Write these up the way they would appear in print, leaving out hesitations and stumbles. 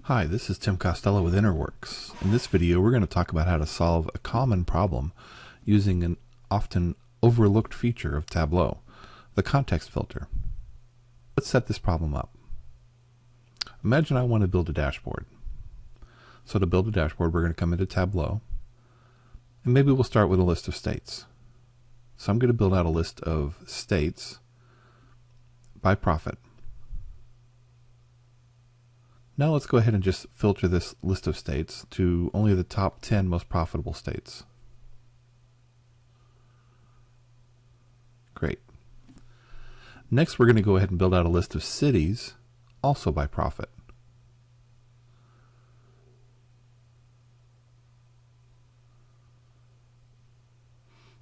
Hi, this is Tim Costello with InterWorks. In this video, we're going to talk about how to solve a common problem using an often overlooked feature of Tableau, the context filter. Let's set this problem up. Imagine I want to build a dashboard. So to build a dashboard, we're going to come into Tableau, and maybe we'll start with a list of states. So I'm going to build out a list of states by profit. Now let's go ahead and just filter this list of states to only the top 10 most profitable states. Great. Next, we're going to go ahead and build out a list of cities, also by profit.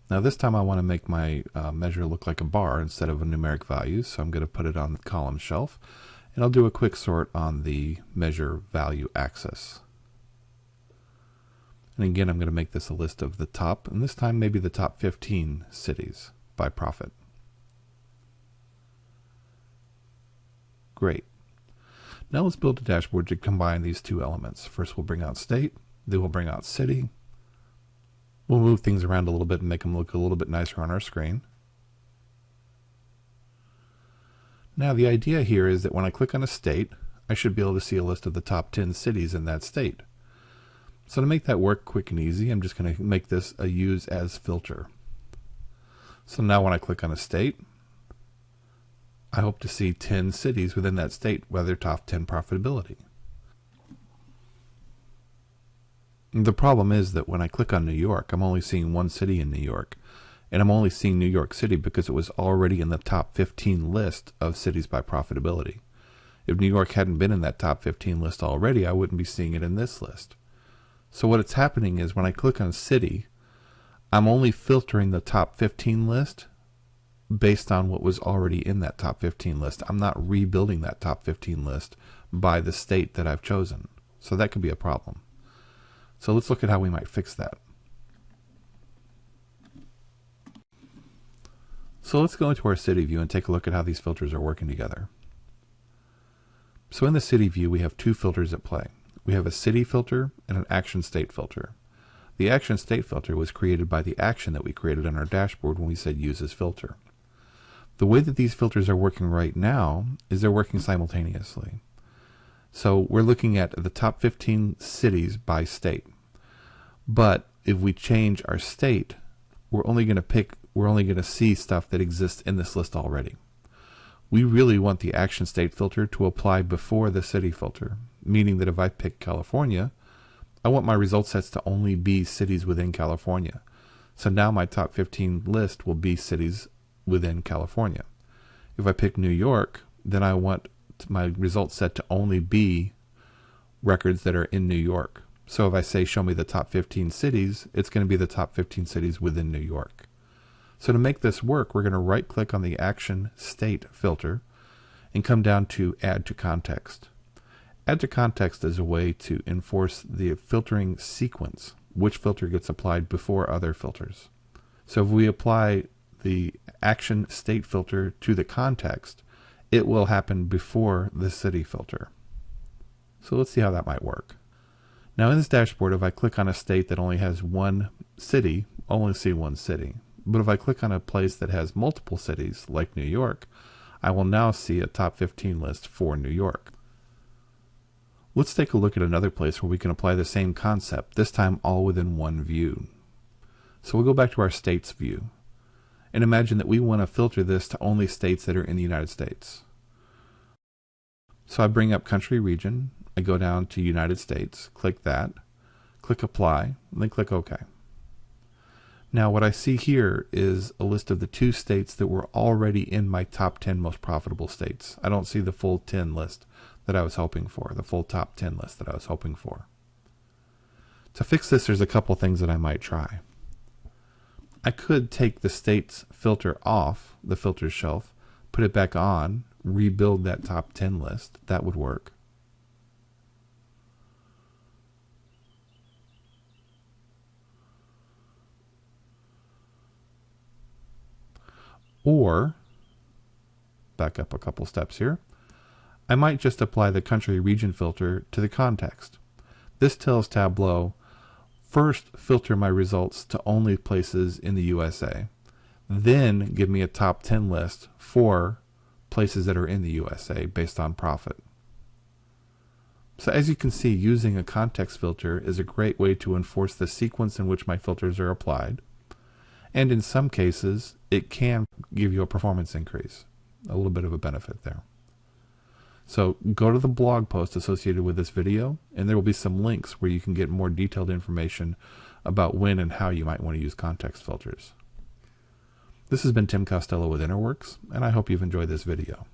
Now this time I want to make my measure look like a bar instead of a numeric value, so I'm going to put it on the column shelf. And I'll do a quick sort on the measure value axis. And again, I'm going to make this a list of the top, and this time maybe the top 15 cities by profit. Great. Now let's build a dashboard to combine these two elements. First we'll bring out state, then we'll bring out city. We'll move things around a little bit and make them look a little bit nicer on our screen. Now the idea here is that when I click on a state, I should be able to see a list of the top 10 cities in that state. So to make that work quick and easy, I'm just going to make this a use as filter. So now when I click on a state, I hope to see 10 cities within that state with their top 10 profitability. The problem is that when I click on New York, I'm only seeing one city in New York. And I'm only seeing New York City because it was already in the top 15 list of cities by profitability. If New York hadn't been in that top 15 list already, I wouldn't be seeing it in this list. So what's happening is when I click on city, I'm only filtering the top 15 list based on what was already in that top 15 list. I'm not rebuilding that top 15 list by the state that I've chosen. So that could be a problem. So let's look at how we might fix that. So let's go into our city view and take a look at how these filters are working together. So in the city view, we have two filters at play. We have a city filter and an action state filter. The action state filter was created by the action that we created on our dashboard when we said use as filter. The way that these filters are working right now is they're working simultaneously. So we're looking at the top 15 cities by state. But if we change our state, we're only going to see stuff that exists in this list already. We really want the action state filter to apply before the city filter, meaning that if I pick California, I want my result sets to only be cities within California. So now my top 15 list will be cities within California. If I pick New York, then I want my result set to only be records that are in New York. So if I say show me the top 15 cities, it's going to be the top 15 cities within New York. So to make this work, we're going to right click on the action state filter and come down to add to context. Add to context is a way to enforce the filtering sequence, which filter gets applied before other filters. So if we apply the action state filter to the context, it will happen before the city filter. So let's see how that might work. Now in this dashboard, if I click on a state that only has one city, I'll only see one city. But if I click on a place that has multiple cities, like New York, I will now see a top 15 list for New York. Let's take a look at another place where we can apply the same concept, this time all within one view. So we'll go back to our states view. And imagine that we want to filter this to only states that are in the United States. So I bring up country region, I go down to United States, click that, click apply, and then click OK. Now what I see here is a list of the two states that were already in my top 10 most profitable states. I don't see the full 10 list that I was hoping for, the full top 10 list that I was hoping for. To fix this, there's a couple things that I might try. I could take the states filter off the filters shelf, put it back on, rebuild that top 10 list. That would work. Or, back up a couple steps here, I might just apply the country region filter to the context. This tells Tableau, first filter my results to only places in the USA, then give me a top 10 list for places that are in the USA based on profit. So as you can see, using a context filter is a great way to enforce the sequence in which my filters are applied. And in some cases, it can give you a performance increase, a little bit of a benefit there. So go to the blog post associated with this video, and there will be some links where you can get more detailed information about when and how you might want to use context filters. This has been Tim Costello with InnerWorks, and I hope you've enjoyed this video.